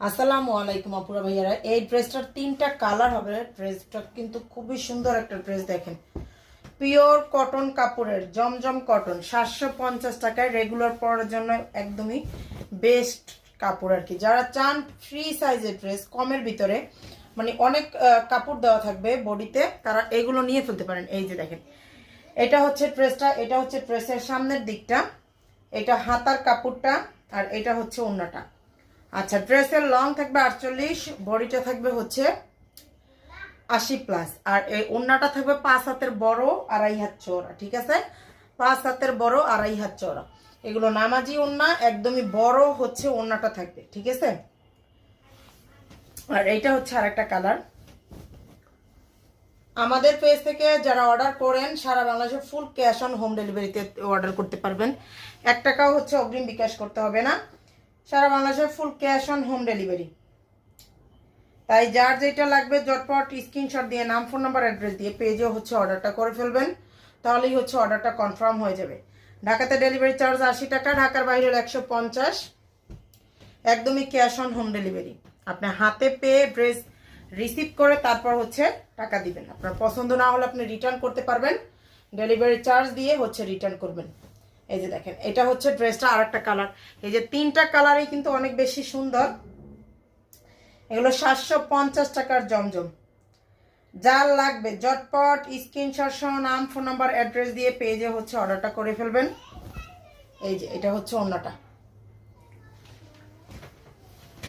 আসসালামু আলাইকুম আপুরা ভাইয়ারা। এই ড্রেসটার তিনটা কালার হবে। ড্রেসটা কিন্তু খুবই সুন্দর একটা ড্রেস। দেখেন, পিওর কটন কাপড়ের, জমজম কটন, 750 টাকায় রেগুলার পরার জন্য একদমই বেস্ট কাপড় আর কি। যারা চান ফ্রি সাইজের ড্রেস কমের ভিতরে, মানে অনেক কাপড় দেওয়া থাকবে বডিতে, তারা এগুলো নিয়ে ফেলতে পারেন। এই যে দেখেন, এটা হচ্ছে ড্রেসটা, এটা হচ্ছে ড্রেসের সামনের দিকটা, এটা হাতার কাপড়টা, আর এটা হচ্ছে ওড়নাটা। আচ্ছা, ড্রেসের লং থাকবে 48, বডিটা থাকবে হচ্ছে 80+, আর এই ওড়নাটা থাকবে 5 হাতের বড়, 2.5 হাত চওড়া। ঠিক আছে, 5 হাতের বড়, 2.5 হাত চওড়া। এগুলো নামাজি ওড়না, একদমই বড় হচ্ছে ওড়নাটা থাকবে। ঠিক আছে, আর এইটা হচ্ছে আরেকটা কালার। আমাদের পেজ থেকে যারা অর্ডার করেন সারা বাংলাদেশে ফুল ক্যাশ অন হোম ডেলিভারিতে অর্ডার করতে পারবেন। 1 টাকাও হচ্ছে অগ্রিম বিকাশ করতে হবে না। সারা বাংলাদেশে full cash on home delivery. তাই যার যেটা লাগবে ঝটপট স্ক্রিনশট দিয়ে নাম, ফোন নাম্বার, অ্যাড্রেস দিয়ে পেজেও হচ্ছে অর্ডারটা করে ফেলবেন, তাহলেই হচ্ছে অর্ডারটা কনফার্ম হয়ে যাবে। ঢাকাতে ডেলিভারি চার্জ 80 টাকা, ঢাকার বাইরে হলো 150। একদমই ক্যাশ অন হোম ডেলিভারি। আপনি হাতে পেয়ে ড্রেস রিসিভ করে তারপর হচ্ছে টাকা দিবেন। আপনার পছন্দ না হলে আপনি রিটার্ন করতে পারবেন, ডেলিভারি চার্জ দিয়ে হচ্ছে রিটার্ন করবেন। এই যে দেখেন, এটা হচ্ছে ড্রেসটা আরেকটা কালার। এই যে তিনটা কালারই কিন্তু অনেক বেশি সুন্দর। এগুলো 750 টাকার জমজম। যার লাগবে ঝটপট স্ক্রিনশট সহ নাম, ফোন নাম্বার, অ্যাড্রেস দিয়ে পেজে হচ্ছে অর্ডারটা করে ফেলবেন। এই যে এটা হচ্ছে ওড়নাটা।